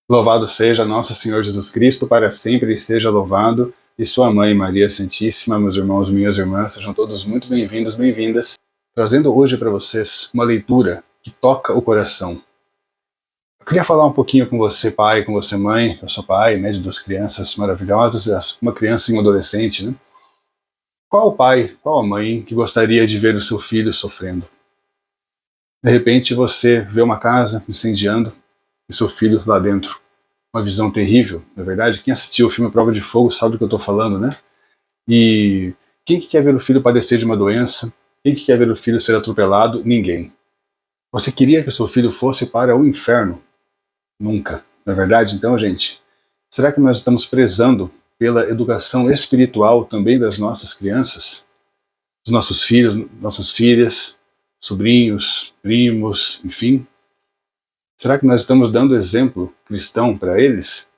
Louvado seja nosso Senhor Jesus Cristo, para sempre seja louvado, e sua mãe Maria Santíssima, meus irmãos, minhas irmãs, sejam todos muito bem-vindos, bem-vindas, trazendo hoje para vocês uma leitura que toca o coração. Eu queria falar um pouquinho com você, pai, com você, mãe. Eu sou pai, né, de duas crianças maravilhosas, uma criança e um adolescente, né? Qual o pai, qual a mãe que gostaria de ver o seu filho sofrendo? De repente você vê uma casa incendiando e seu filho lá dentro. Uma visão terrível, na verdade. Quem assistiu o filme Prova de Fogo sabe do que eu estou falando, né? E quem que quer ver o filho padecer de uma doença? Quem que quer ver o filho ser atropelado? Ninguém. Você queria que o seu filho fosse para o inferno? Nunca. Na verdade, então, gente, será que nós estamos prezando pela educação espiritual também das nossas crianças? Dos nossos filhos, nossas filhas, sobrinhos, primos, enfim? Será que nós estamos dando exemplo cristão para eles?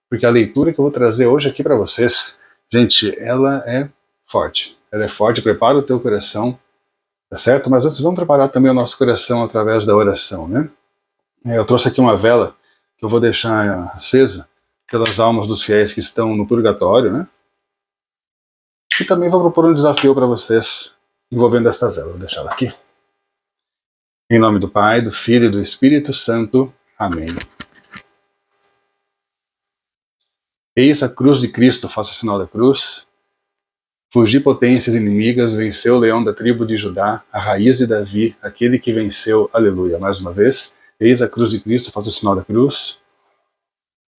Porque a leitura que eu vou trazer hoje aqui para vocês, gente, ela é forte. Ela é forte, prepara o teu coração, tá certo? Mas antes vamos preparar também o nosso coração através da oração, né? Eu trouxe aqui uma vela que eu vou deixar acesa pelas almas dos fiéis que estão no purgatório, né? E também vou propor um desafio para vocês envolvendo esta vela. Vou deixar ela aqui. Em nome do Pai, do Filho e do Espírito Santo. Amém. Eis a cruz de Cristo, faça o sinal da cruz. Fugi potências inimigas, venceu o leão da tribo de Judá, a raiz de Davi, aquele que venceu, aleluia. Mais uma vez, eis a cruz de Cristo, faça o sinal da cruz.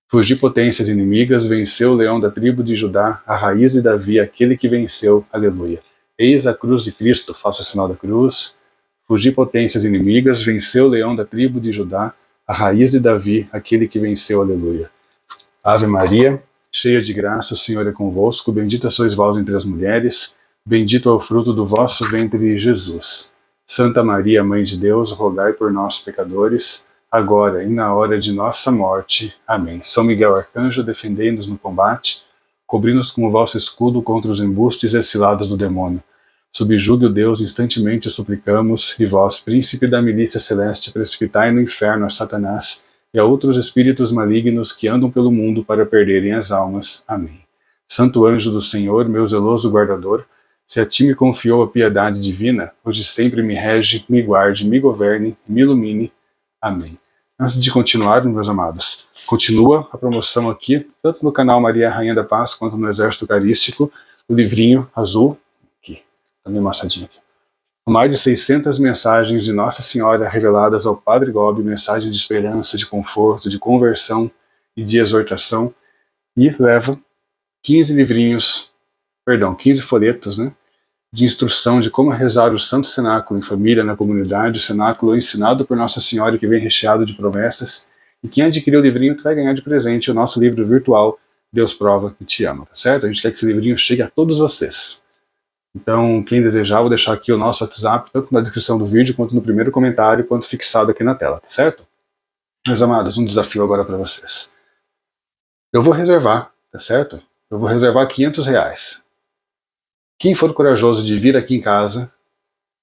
Fugi potências inimigas, venceu o leão da tribo de Judá, a raiz de Davi, aquele que venceu, aleluia. Eis a cruz de Cristo, faça o sinal da cruz. Fugi potências inimigas, venceu o leão da tribo de Judá, a raiz de Davi, aquele que venceu, aleluia. Ave Maria, cheia de graça, o Senhor é convosco, bendita sois vós entre as mulheres, bendito é o fruto do vosso ventre, Jesus. Santa Maria, Mãe de Deus, rogai por nós, pecadores, agora e na hora de nossa morte. Amém. São Miguel Arcanjo, defendei-nos no combate, cobri-nos com o vosso escudo contra os embustes e ciladas do demônio. Subjugue o Deus, instantemente suplicamos, e vós, príncipe da milícia celeste, precipitai no inferno a Satanás e a outros espíritos malignos que andam pelo mundo para perderem as almas. Amém. Santo anjo do Senhor, meu zeloso guardador, se a ti me confiou a piedade divina, hoje sempre me rege, me guarde, me governe, me ilumine. Amém. Antes de continuar, meus amados, continua a promoção aqui, tanto no canal Maria Rainha da Paz, quanto no Exército Eucarístico, o livrinho azul, aqui, tá meio amassadinho aqui. Mais de 600 mensagens de Nossa Senhora reveladas ao Padre Gobi, mensagem de esperança, de conforto, de conversão e de exortação, e leva 15 folhetos, né, de instrução de como rezar o Santo Cenáculo em família, na comunidade, o cenáculo ensinado por Nossa Senhora, que vem recheado de promessas, e quem adquirir o livrinho vai ganhar de presente o nosso livro virtual, Deus Prova que Te Ama, tá certo? A gente quer que esse livrinho chegue a todos vocês. Então, quem desejar, vou deixar aqui o nosso WhatsApp, tanto na descrição do vídeo, quanto no primeiro comentário, quanto fixado aqui na tela, tá certo? Meus amados, um desafio agora para vocês. Eu vou reservar, tá certo? Eu vou reservar R$500. Quem for corajoso de vir aqui em casa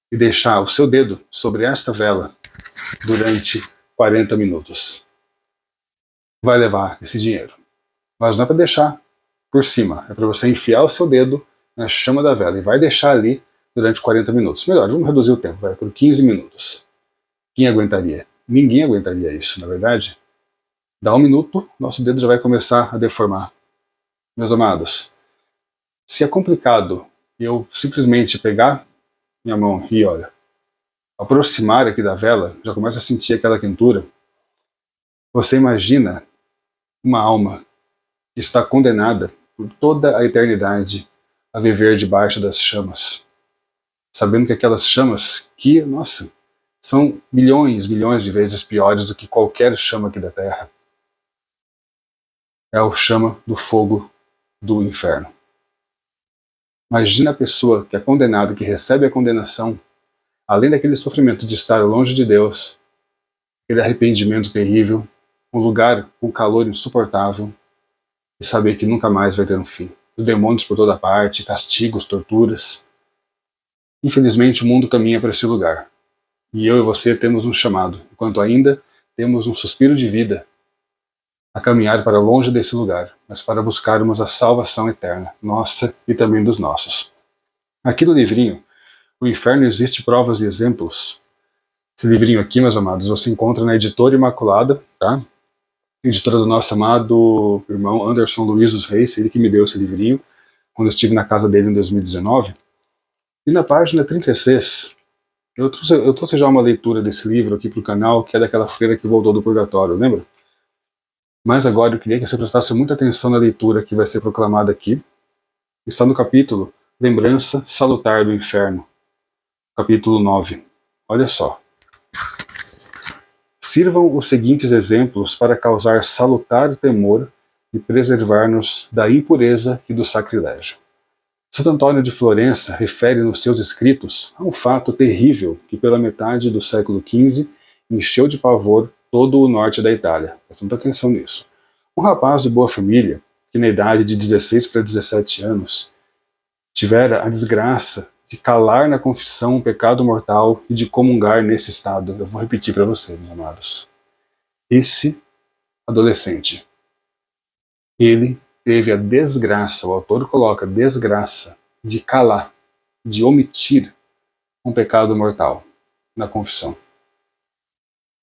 e deixar o seu dedo sobre esta vela durante 40 minutos, vai levar esse dinheiro. Mas não é para deixar por cima, é para você enfiar o seu dedo na chama da vela e vai deixar ali durante 40 minutos. Melhor, vamos reduzir o tempo, vai por 15 minutos. Quem aguentaria? Ninguém aguentaria isso, na verdade. Dá um minuto, nosso dedo já vai começar a deformar. Meus amados, se é complicado eu simplesmente pegar minha mão e, olha, aproximar aqui da vela, já começa a sentir aquela quentura, você imagina uma alma que está condenada por toda a eternidade a viver debaixo das chamas, sabendo que aquelas chamas que, nossa, são milhões de vezes piores do que qualquer chama aqui da Terra. É a chama do fogo do inferno. Imagina a pessoa que é condenada, que recebe a condenação, além daquele sofrimento de estar longe de Deus, aquele arrependimento terrível, um lugar com calor insuportável, e saber que nunca mais vai ter um fim. Os demônios por toda parte, castigos, torturas. Infelizmente o mundo caminha para esse lugar. E eu e você temos um chamado, enquanto ainda temos um suspiro de vida, a caminhar para longe desse lugar, mas para buscarmos a salvação eterna, nossa e também dos nossos. Aqui no livrinho, O Inferno Existe Provas e Exemplos. Esse livrinho aqui, meus amados, você encontra na Editora Imaculada, tá? Editora do nosso amado irmão Anderson Luiz dos Reis, ele que me deu esse livrinho, quando eu estive na casa dele em 2019. E na página 36, eu trouxe já uma leitura desse livro aqui para o canal, que é daquela freira que voltou do purgatório, lembra? Mas agora eu queria que você prestasse muita atenção na leitura que vai ser proclamada aqui. Está no capítulo Lembrança Salutar do Inferno, capítulo 9. Olha só. Sirvam os seguintes exemplos para causar salutar temor e preservar-nos da impureza e do sacrilégio. Santo Antônio de Florença refere nos seus escritos a um fato terrível que pela metade do século XV encheu de pavor todo o norte da Itália. Presta muita atenção nisso. Um rapaz de boa família, que na idade de 16 para 17 anos, tivera a desgraça de calar na confissão um pecado mortal e de comungar nesse estado. Eu vou repetir para vocês, meus amados. Esse adolescente, ele teve a desgraça, o autor coloca desgraça, de calar, de omitir um pecado mortal na confissão.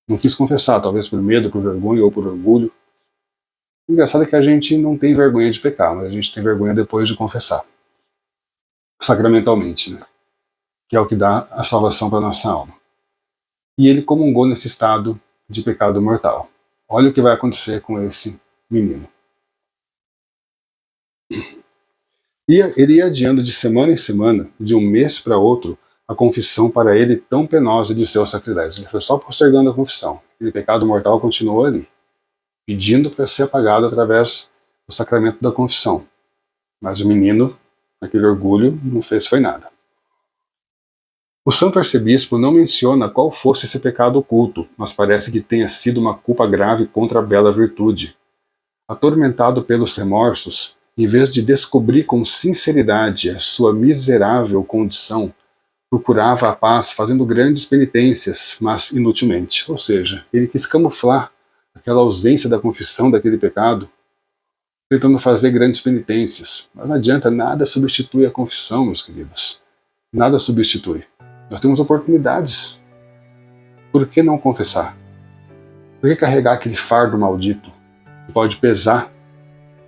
Não quis confessar, talvez por medo, por vergonha ou por orgulho. O engraçado é que a gente não tem vergonha de pecar, mas a gente tem vergonha depois de confessar. Sacramentalmente, né? Que é o que dá a salvação para a nossa alma. E ele comungou nesse estado de pecado mortal. Olha o que vai acontecer com esse menino. E ele ia adiando de semana em semana, de um mês para outro, a confissão para ele tão penosa de seu sacrilégio. Ele foi só postergando a confissão. Aquele pecado mortal continuou ali, pedindo para ser apagado através do sacramento da confissão. Mas o menino, aquele orgulho, não fez foi nada. O santo arcebispo não menciona qual fosse esse pecado oculto, mas parece que tenha sido uma culpa grave contra a bela virtude. Atormentado pelos remorsos, em vez de descobrir com sinceridade a sua miserável condição, procurava a paz fazendo grandes penitências, mas inutilmente. Ou seja, ele quis camuflar aquela ausência da confissão daquele pecado, tentando fazer grandes penitências. Mas não adianta, nada substitui a confissão, meus queridos. Nada substitui. Nós temos oportunidades. Por que não confessar? Por que carregar aquele fardo maldito que pode pesar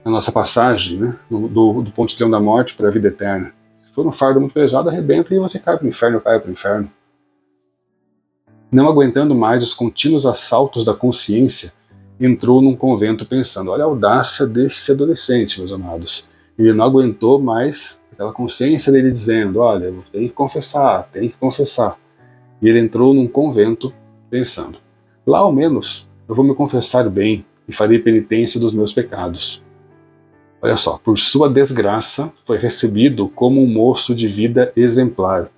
na nossa passagem, né, do pontilhão da morte para a vida eterna? Se for um fardo muito pesado, arrebenta e você cai para o inferno, cai para o inferno. Não aguentando mais os contínuos assaltos da consciência, entrou num convento pensando, olha a audácia desse adolescente, meus amados. Ele não aguentou mais aquela consciência dele dizendo, olha, tem que confessar, tem que confessar. E ele entrou num convento pensando, lá ao menos eu vou me confessar bem e farei penitência dos meus pecados. Olha só, por sua desgraça foi recebido como um moço de vida exemplar.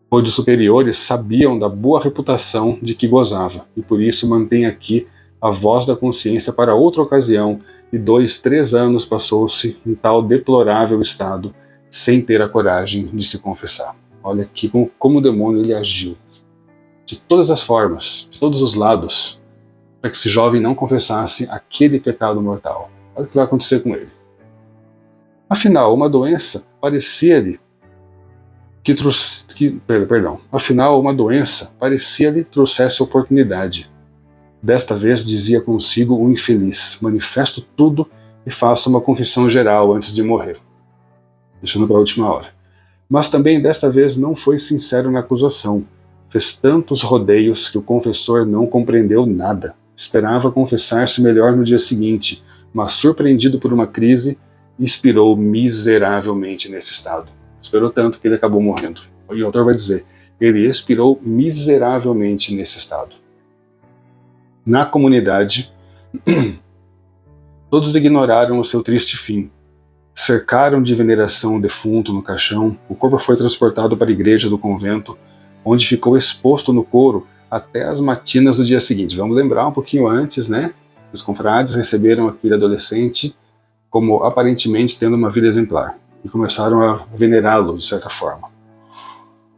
Os superiores sabiam da boa reputação de que gozava, e por isso mantém aqui a voz da consciência para outra ocasião, e 2, 3 anos passou-se em tal deplorável estado, sem ter a coragem de se confessar. Olha aqui como o demônio ele agiu, de todas as formas, de todos os lados, para que esse jovem não confessasse aquele pecado mortal. Olha o que vai acontecer com ele. Afinal, uma doença parecia-lhe Afinal, uma doença parecia-lhe trouxesse oportunidade. Desta vez dizia consigo o infeliz, manifesto tudo e faço uma confissão geral antes de morrer. Deixando para a última hora. Mas também desta vez não foi sincero na acusação. Fez tantos rodeios que o confessor não compreendeu nada. Esperava confessar-se melhor no dia seguinte, mas surpreendido por uma crise, expirou miseravelmente nesse estado. Esperou tanto que ele acabou morrendo. E o autor vai dizer, ele expirou miseravelmente nesse estado. Na comunidade, todos ignoraram o seu triste fim. Cercaram de veneração o defunto no caixão, o corpo foi transportado para a igreja do convento, onde ficou exposto no coro até as matinas do dia seguinte. Vamos lembrar um pouquinho antes, né? Os confrades receberam aquele adolescente como aparentemente tendo uma vida exemplar e começaram a venerá-lo de certa forma.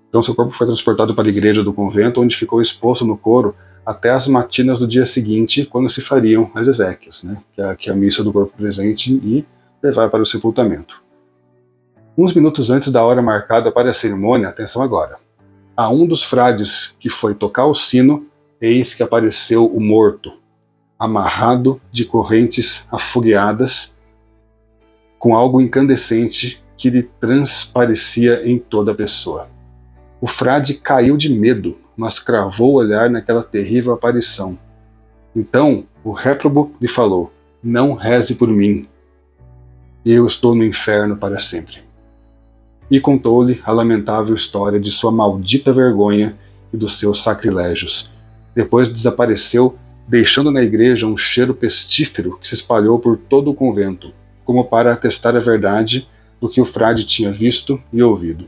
Então seu corpo foi transportado para a igreja do convento, onde ficou exposto no coro até as matinas do dia seguinte, quando se fariam as exéquias, né? Que é a missa do corpo presente e levar para o sepultamento. Uns minutos antes da hora marcada para a cerimônia, atenção agora, a um dos frades que foi tocar o sino, eis que apareceu o morto, amarrado de correntes afogueadas, com algo incandescente que lhe transparecia em toda a pessoa. O frade caiu de medo, mas cravou o olhar naquela terrível aparição. Então o réprobo lhe falou: não reze por mim, eu estou no inferno para sempre. E contou-lhe a lamentável história de sua maldita vergonha e dos seus sacrilégios. Depois desapareceu, deixando na igreja um cheiro pestífero que se espalhou por todo o convento, como para atestar a verdade do que o frade tinha visto e ouvido.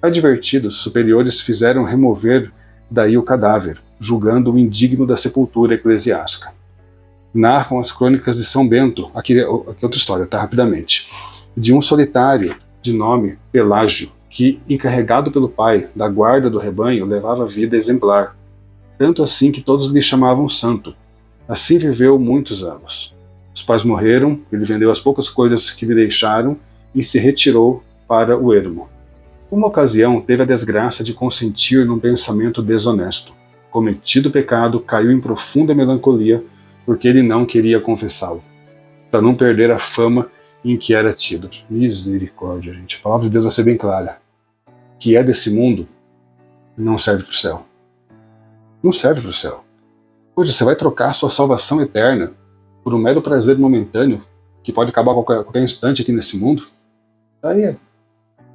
Advertidos, superiores fizeram remover daí o cadáver, julgando-o indigno da sepultura eclesiástica. Narram as crônicas de São Bento, aqui outra história, tá, rapidamente, de um solitário de nome Pelágio, que, encarregado pelo pai da guarda do rebanho, levava vida exemplar, tanto assim que todos lhe chamavam santo. Assim viveu muitos anos. Os pais morreram, ele vendeu as poucas coisas que lhe deixaram e se retirou para o ermo. Uma ocasião teve a desgraça de consentir num pensamento desonesto. Cometido o pecado, caiu em profunda melancolia, porque ele não queria confessá-lo, para não perder a fama em que era tido. Misericórdia, gente. A palavra de Deus vai ser bem clara. O que é desse mundo não serve para o céu. Não serve para o céu. Poxa, você vai trocar a sua salvação eterna por um mero prazer momentâneo que pode acabar a qualquer instante aqui nesse mundo? Aí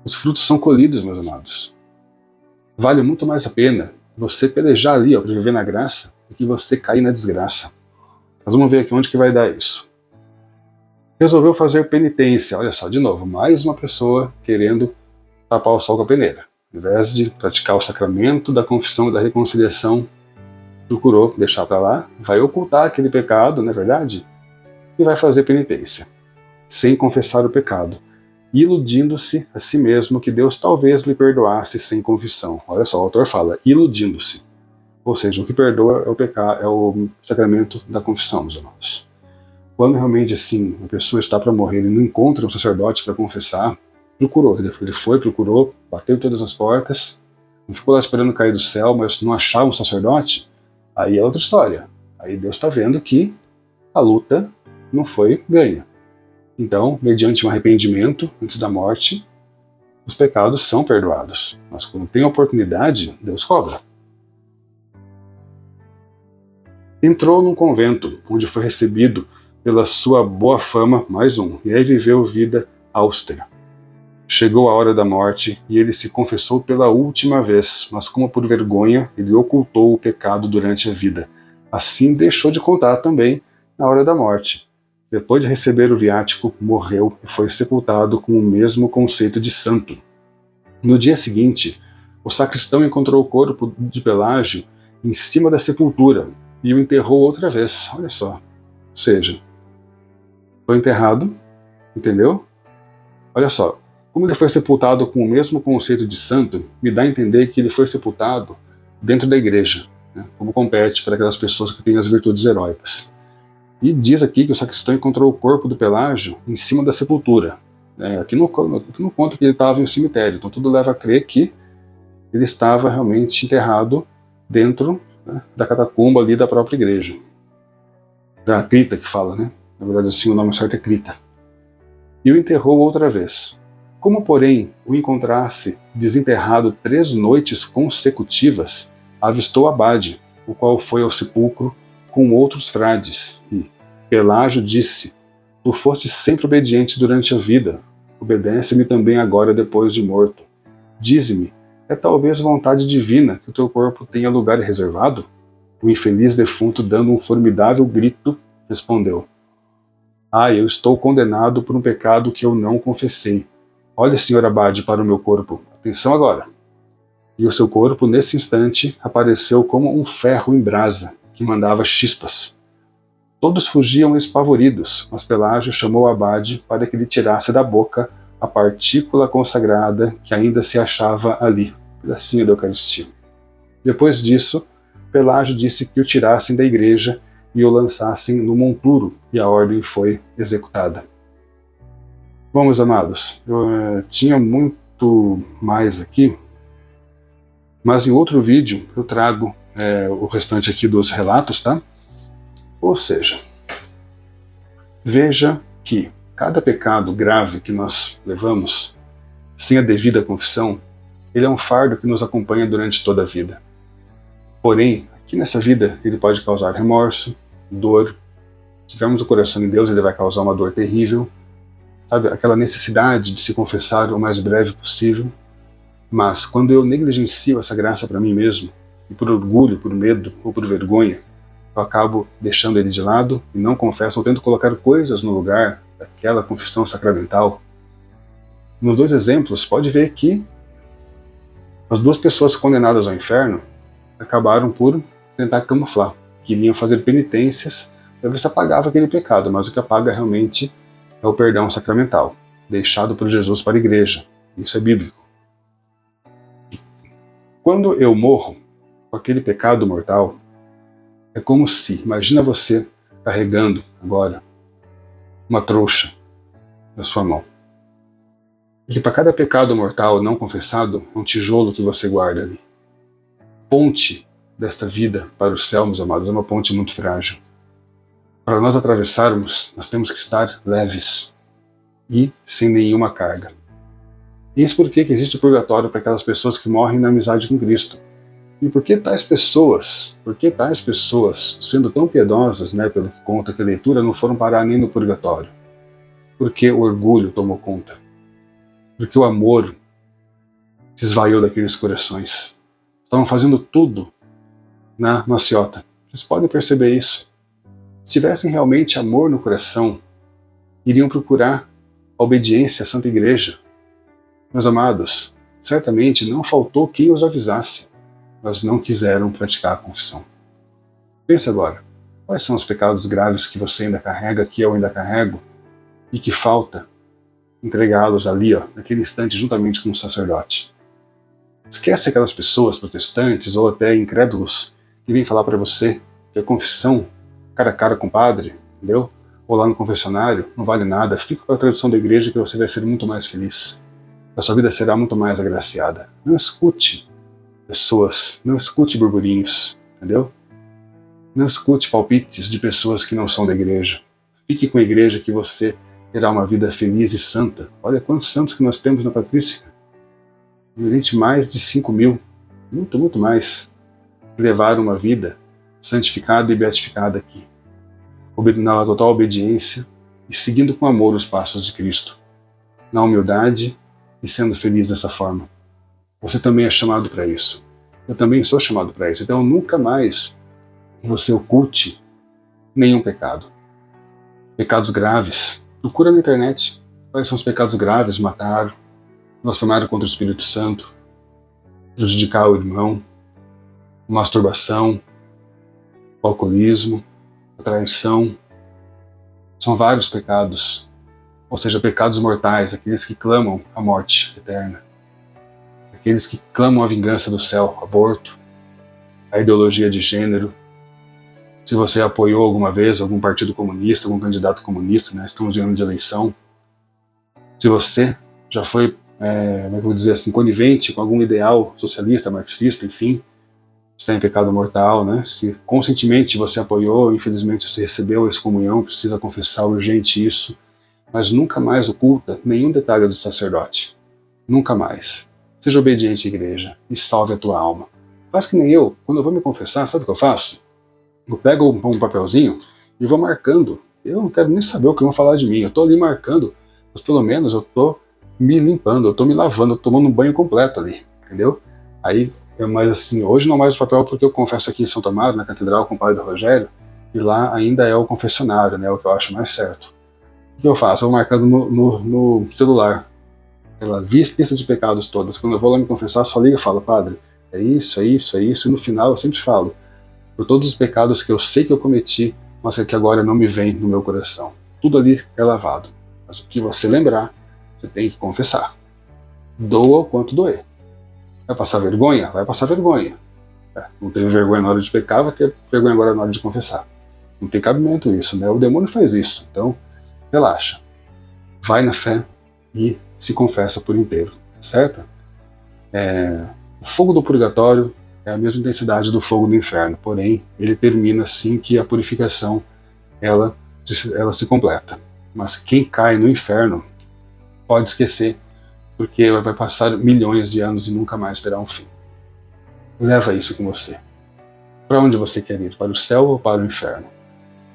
os frutos são colhidos, meus amados. Vale muito mais a pena você pelejar ali, para viver na graça, do que você cair na desgraça. Mas vamos ver aqui onde que vai dar isso. Resolveu fazer penitência. Olha só, de novo, mais uma pessoa querendo tapar o sol com a peneira. Ao invés de praticar o sacramento da confissão e da reconciliação, procurou deixar para lá, vai ocultar aquele pecado, não é verdade? E vai fazer penitência, sem confessar o pecado, iludindo-se a si mesmo que Deus talvez lhe perdoasse sem confissão. Olha só, o autor fala, iludindo-se. Ou seja, o que perdoa é o pecado, é o sacramento da confissão, meus irmãos. Quando realmente assim a pessoa está para morrer e não encontra um sacerdote para confessar, procurou. Ele foi, procurou, bateu em todas as portas, não ficou lá esperando cair do céu, mas não achava um sacerdote, aí é outra história. Aí Deus está vendo que a luta não foi ganha. Então, mediante um arrependimento antes da morte, os pecados são perdoados. Mas quando tem oportunidade, Deus cobra. Entrou num convento, onde foi recebido pela sua boa fama, mais um, e aí viveu vida austera. Chegou a hora da morte, e ele se confessou pela última vez, mas como por vergonha, ele ocultou o pecado durante a vida. Assim deixou de contar também na hora da morte. Depois de receber o viático, morreu e foi sepultado com o mesmo conceito de santo. No dia seguinte, o sacristão encontrou o corpo de Pelágio em cima da sepultura e o enterrou outra vez. Olha só. Ou seja, foi enterrado, entendeu? Olha só, como ele foi sepultado com o mesmo conceito de santo, me dá a entender que ele foi sepultado dentro da igreja, né? Como compete para aquelas pessoas que têm as virtudes heróicas. E diz aqui que o sacristão encontrou o corpo do Pelágio em cima da sepultura. Aqui não conta que ele estava em um cemitério, então tudo leva a crer que ele estava realmente enterrado dentro, né, da catacumba ali da própria igreja. Da cripta que fala, né? Na verdade, assim, o nome certo é cripta. E o enterrou outra vez. Como, porém, o encontrasse desenterrado 3 noites consecutivas, avistou Abade, o qual foi ao sepulcro com outros frades, e Pelágio disse: tu foste sempre obediente durante a vida, obedece-me também agora depois de morto. Dize-me, é talvez vontade divina que o teu corpo tenha lugar reservado? O infeliz defunto, dando um formidável grito, respondeu: eu estou condenado por um pecado que eu não confessei. Olha, senhor Abade, para o meu corpo. Atenção agora. E o seu corpo, nesse instante, apareceu como um ferro em brasa, que mandava chispas. Todos fugiam espavoridos, mas Pelágio chamou Abade para que lhe tirasse da boca a partícula consagrada que ainda se achava ali, pedacinho da Eucaristia. Depois disso, Pelágio disse que o tirassem da igreja e o lançassem no monturo, e a ordem foi executada. Bom, meus amados, eu tinha muito mais aqui, mas em outro vídeo eu trago o restante aqui dos relatos, tá? Ou seja, veja que cada pecado grave que nós levamos, sem a devida confissão, ele é um fardo que nos acompanha durante toda a vida. Porém, aqui nessa vida, ele pode causar remorso, dor. Se tivermos o coração em Deus, ele vai causar uma dor terrível. Sabe, aquela necessidade de se confessar o mais breve possível. Mas quando eu negligencio essa graça para mim mesmo, e por orgulho, por medo ou por vergonha, eu acabo deixando ele de lado e não confesso, ou tento colocar coisas no lugar daquela confissão sacramental. Nos dois exemplos, pode ver que as duas pessoas condenadas ao inferno acabaram por tentar camuflar, queriam fazer penitências para ver se apagava aquele pecado, mas o que apaga realmente é o perdão sacramental, deixado por Jesus para a igreja. Isso é bíblico. Quando eu morro com aquele pecado mortal, é como se, imagina você carregando agora uma trouxa na sua mão. E para cada pecado mortal não confessado, é um tijolo que você guarda ali. Ponte desta vida para o céu, meus amados, é uma ponte muito frágil. Para nós atravessarmos, nós temos que estar leves e sem nenhuma carga. Isso porque existe o purgatório para aquelas pessoas que morrem na amizade com Cristo. E por que tais pessoas, sendo tão piedosas, pelo que conta aqui a leitura, não foram parar nem no purgatório? Porque o orgulho tomou conta. Porque o amor se esvaiu daqueles corações. Estavam fazendo tudo na maciota. Vocês podem perceber isso. Se tivessem realmente amor no coração, iriam procurar a obediência à Santa Igreja. Meus amados, certamente não faltou quem os avisasse, mas não quiseram praticar a confissão. Pense agora, quais são os pecados graves que você ainda carrega, que eu ainda carrego, e que falta entregá-los ali, naquele instante, juntamente com o sacerdote. Esquece aquelas pessoas protestantes ou até incrédulos que vêm falar para você que a confissão, cara a cara com o padre, entendeu? Ou lá no confessionário, não vale nada. Fica com a tradição da igreja que você vai ser muito mais feliz. A sua vida será muito mais agraciada. Não escute pessoas, não escute burburinhos, entendeu? Não escute palpites de pessoas que não são da igreja. Fique com a igreja que você terá uma vida feliz e santa. Olha quantos santos que nós temos na patrística. Gente, mais de 5.000, muito mais, levaram uma vida santificada e beatificada aqui, na total obediência e seguindo com amor os passos de Cristo, na humildade e sendo feliz dessa forma. Você também é chamado para isso. Eu também sou chamado para isso. Então nunca mais você oculte nenhum pecado. Pecados graves. Procura na internet. Quais são os pecados graves? Matar, blasfemar contra o Espírito Santo, prejudicar o irmão, masturbação, o alcoolismo, a traição. São vários pecados, ou seja, pecados mortais, aqueles que clamam a morte eterna, aqueles que clamam a vingança do céu, aborto, a ideologia de gênero. Se você apoiou alguma vez algum partido comunista, algum candidato comunista, estamos em ano de eleição, se você já foi, como é que eu vou dizer assim, conivente com algum ideal socialista, marxista, enfim, está em pecado mortal, Se conscientemente você apoiou, infelizmente você recebeu a excomunhão, precisa confessar urgente isso, mas nunca mais oculta nenhum detalhe do sacerdote. Nunca mais. Seja obediente à igreja e salve a tua alma. Faz que nem eu, quando eu vou me confessar, sabe o que eu faço? Eu pego um papelzinho e vou marcando. Eu não quero nem saber o que vão falar de mim, eu estou ali marcando, mas pelo menos eu estou me limpando, eu estou me lavando, eu estou tomando um banho completo ali, entendeu? Aí, mas assim, hoje não mais o papel porque eu confesso aqui em São Tomás, na Catedral com o Padre Rogério, e lá ainda é o confessionário, o que eu acho mais certo. O que eu faço? Eu vou marcando no celular, pela lista de pecados todas. Quando eu vou lá me confessar, só liga e falo, Padre, é isso, é isso, é isso, e no final eu sempre falo, por todos os pecados que eu sei que eu cometi, mas que agora não me vem no meu coração. Tudo ali é lavado. Mas o que você lembrar, você tem que confessar. Doa o quanto doer. Vai passar vergonha? Vai passar vergonha. Não teve vergonha na hora de pecar, vai ter vergonha agora na hora de confessar. Não tem cabimento isso, né? O demônio faz isso. Então, relaxa. Vai na fé e se confessa por inteiro, certo? O fogo do purgatório é a mesma intensidade do fogo do inferno, porém, ele termina assim que a purificação ela se completa. Mas quem cai no inferno pode esquecer, porque vai passar milhões de anos e nunca mais terá um fim. Leva isso com você. Para onde você quer ir? Para o céu ou para o inferno?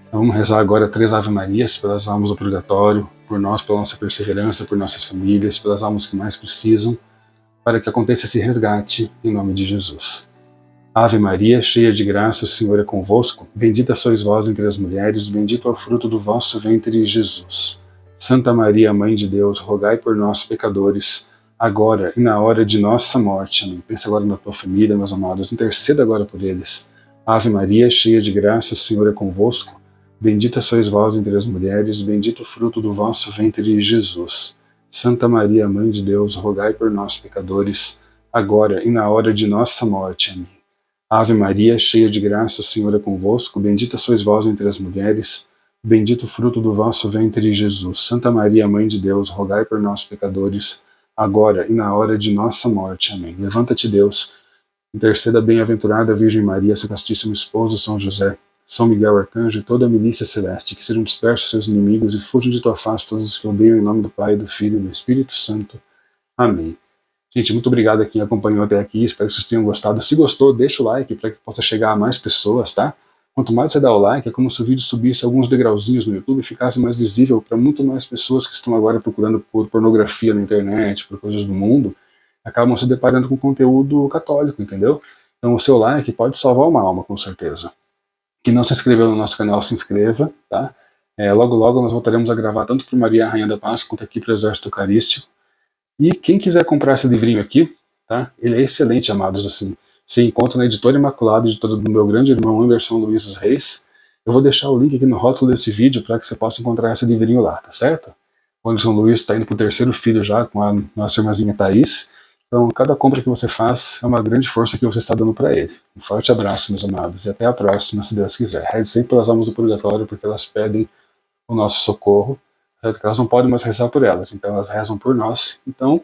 Então, vamos rezar agora 3 Ave Marias pelas almas do purgatório, por nós, pela nossa perseverança, por nossas famílias, pelas almas que mais precisam, para que aconteça esse resgate em nome de Jesus. Ave Maria, cheia de graça, o Senhor é convosco. Bendita sois vós entre as mulheres, bendito é o fruto do vosso ventre, Jesus. Santa Maria, Mãe de Deus, rogai por nós, pecadores, agora e na hora de nossa morte. Amém. Pensa agora na tua família, meus amados. Interceda agora por eles. Ave Maria, cheia de graça, o Senhor é convosco. Bendita sois vós entre as mulheres, bendito o fruto do vosso ventre, Jesus. Santa Maria, Mãe de Deus, rogai por nós, pecadores, agora e na hora de nossa morte. Amém. Ave Maria, cheia de graça, o Senhor é convosco. Bendita sois vós entre as mulheres, bendito o fruto do vosso ventre, Jesus. Santa Maria, Mãe de Deus, rogai por nós, pecadores, agora e na hora de nossa morte. Amém. Levanta-te, Deus, interceda a bem-aventurada Virgem Maria, seu castíssimo esposo, São José, São Miguel Arcanjo e toda a milícia celeste, que sejam dispersos seus inimigos e fujam de tua face todos os que odeiam, em nome do Pai, do Filho e do Espírito Santo. Amém. Gente, muito obrigado a quem acompanhou até aqui, espero que vocês tenham gostado. Se gostou, deixa o like para que possa chegar a mais pessoas, tá? Quanto mais você dá o like, é como se o vídeo subisse alguns degrauzinhos no YouTube e ficasse mais visível para muito mais pessoas que estão agora procurando por pornografia na internet, por coisas do mundo, acabam se deparando com conteúdo católico, entendeu? Então o seu like pode salvar uma alma, com certeza. Quem não se inscreveu no nosso canal, se inscreva, tá? Logo logo nós voltaremos a gravar tanto para Maria Rainha da Paz quanto aqui para o Exército Eucarístico. E quem quiser comprar esse livrinho aqui, tá? Ele é excelente, amados, assim. Você encontra na Editora Imaculada, editora do meu grande irmão Anderson Luiz dos Reis. Eu vou deixar o link aqui no rótulo desse vídeo para que você possa encontrar esse livrinho lá, tá certo? O Anderson Luiz está indo para o 3º filho já, com a nossa irmãzinha Thaís. Então, cada compra que você faz é uma grande força que você está dando para ele. Um forte abraço, meus amados, e até a próxima, se Deus quiser. Reze sempre pelas almas do purgatório, porque elas pedem o nosso socorro, certo? Que elas não podem mais rezar por elas, então elas rezam por nós. Então,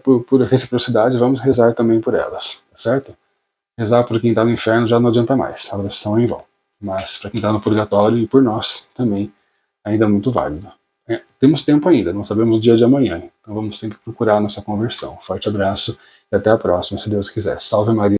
por reciprocidade, vamos rezar também por elas, tá certo? Rezar por quem está no inferno já não adianta mais, a oração é em vão. Mas para quem está no purgatório e por nós também, ainda é muito válido. Temos tempo ainda, não sabemos o dia de amanhã, então vamos sempre procurar a nossa conversão. Forte abraço e até a próxima, se Deus quiser. Salve Maria.